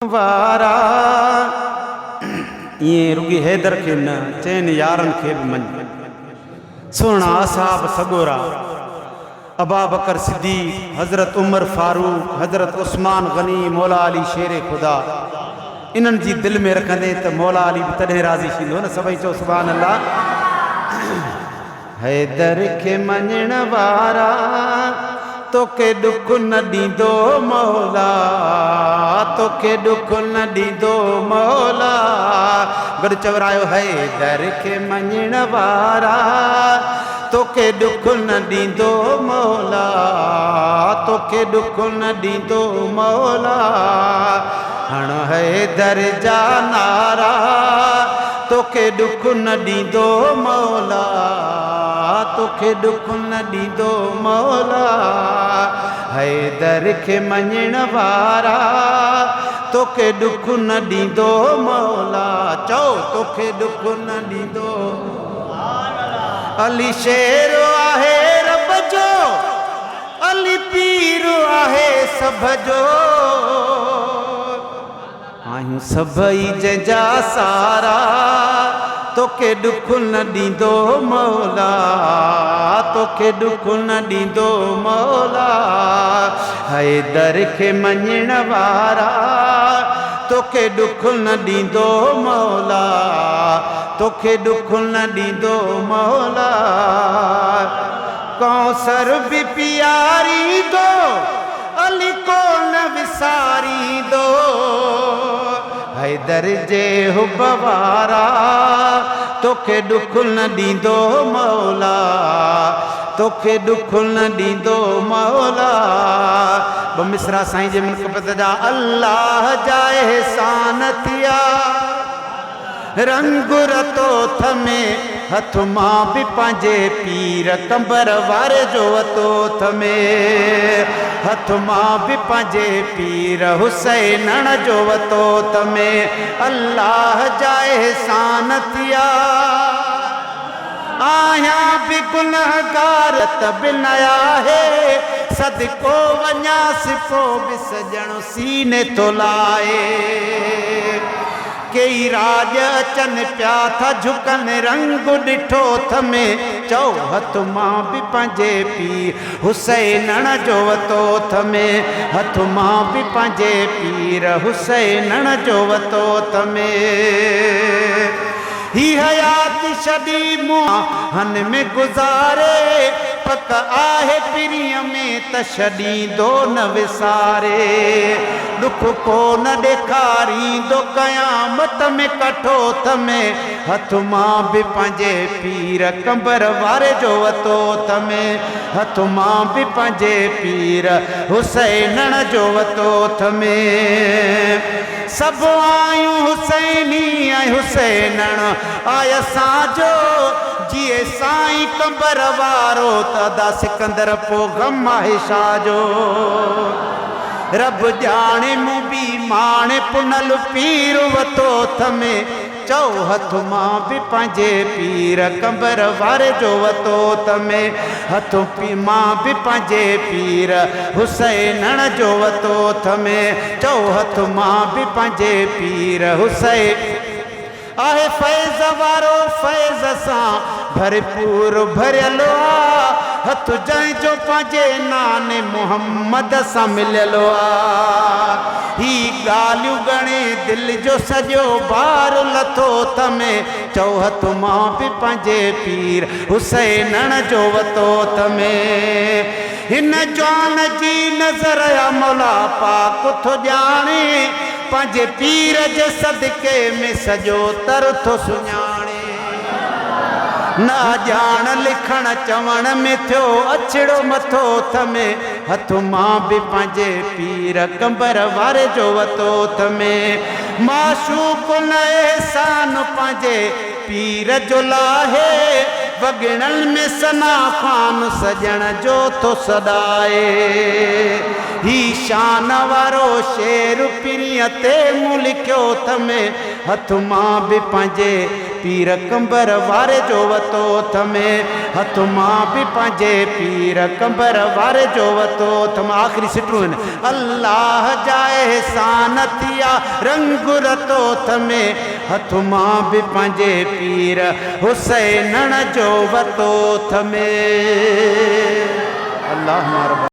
वारा ये रुगी हैदर के न चैन यारन के भी मन सुना असहाब सगोरा अबा बकर सिद्दीक हजरत उमर फारूक हजरत उस्मान गनी मौला अली शेर खुदा इन्हनि जी दिल में रखंदे त मौला अली भी तॾहिं राज़ी थींदो न सभई चओ सुभान अल्लाह। हैदर के मञण वारा तोखे दुख न ॾींदो मौला, तोखे दुख न ॾींदो मौला। गॾु चवरायो हैदर के मञण वारा तोखे दुख न ॾींदो मौला, तोखे दुख न ॾींदो मौला। हण हैदर जा नारा तोखे दुख न ॾींदो मौला, तोखे दुख न ॾींदो मौला। हैदर के मञण वारा तोखे दुख न ॾींदो मौला। चओ तोखे दुख न ॾींदो। अली शेर आहे रब जो, अली पीर आहे सभ जो। आहियूं सभई जंहिंजा सारा तोखे दुख न ॾींदो मौला, तोखे दुख न ॾींदो मौला। हैदर के मञण वारा तोखे दुख न ॾींदो मौला, तोखे दुख न ॾींदो मौला। कौसर बि पीआरींदो अली को न विसारींदो। हैदर जे हुब वारा तोखे दुख न ॾींदो मौला, तोखे दुख न ॾींदो मौला। ॿ मिसरा साईं जे मुनक़बत जा। अल्लाह जा एहसान थिया रंग रतो थमे, हथ मां बि पंहिंजे पीर कंबर वारे जो वतो थमे। हथ मां बि पंहिंजे पीर हुसैन जो वतो थमे। अल्लाह जा एहसान थिया आहियां बि गुनहगार त बि न आहे। सदको वञा सिफ़ो बि सजण सीने थो लाए। कई राज अचनि पिया था झुकनि रंग ॾिठो थमे। चओ हथ मां बि पंहिंजे पीर हुसैन जो वतो थमे। हथ मां बि पंहिंजे पीर हुसैन जो वतो थमे। ही हयात छॾी मुआ हन में गुज़ारे, पक आहे पिरीअ में त छॾींदो न विसारे। दुख को न ॾेखारींदो क़यामत में कठो थमे। हथ मां बि पंहिंजे पीर कंबर वारे जो वतो थमे। हथ मां बि पंहिंजे पीर हुसैन जो वतो थमे। सभु आयूं हुसैनी ऐं हुसैन आय असांजो। जिए साईं कंबर वारो त अदा सिकंदर पो गम आहे छा जो। रब ॼाणे मूं बि माणे पुनल पीर वतो थमे। चओ हथ मां बि पंहिंजे पीर कंबर वारे जो वतो थमे। हथ मां बि पंहिंजे पीर हुसैन जो वतो थमे। चओ हथ मां बि पंहिंजे पीर हुसैन आहे। फैज़ वारो फैज़ सां भरपूर भरियल आ। हथ जंहिंजो पंहिंजे नाने मुहम्मद सां मिलियल आ। ही ॻाल्हियूं गणे दिलि जो सॼो बार लथो थमे। चओ हथ मां बि पंहिंजे पीर हुसैन जो वतो थमे। हिन जवान जी नज़र या मौला पाक थो ॼाणे। पंहिंजे पीर जे सदके में सॼो तर थो सुञाणे। न ॼाण लिखण चवण में थियो अछड़ो मथो थमे। हथ मां बि पंहिंजे पीर कंबर वारे जो वतो थमे। माशूक न एहसान पंहिंजे पीर जो लाहे। वॻिणनि में सना ख़ान सजण जो थो सॾाए। ही शान वारो शेर पिरीअ ते मूं लिखियो थमे। हथ मां बि पंहिंजे पीर कंबर वारे जो वतो थमे हथ मां भी पंहिंजे पीर कंबर वारे जो वतो थम आख़िरी सिटरूं आहिनि अल्लाह जा एहसान थिया रंग रतो थमे हथ मां भी पंहिंजे पीर हुसैन जो वतो थमे अल्लाह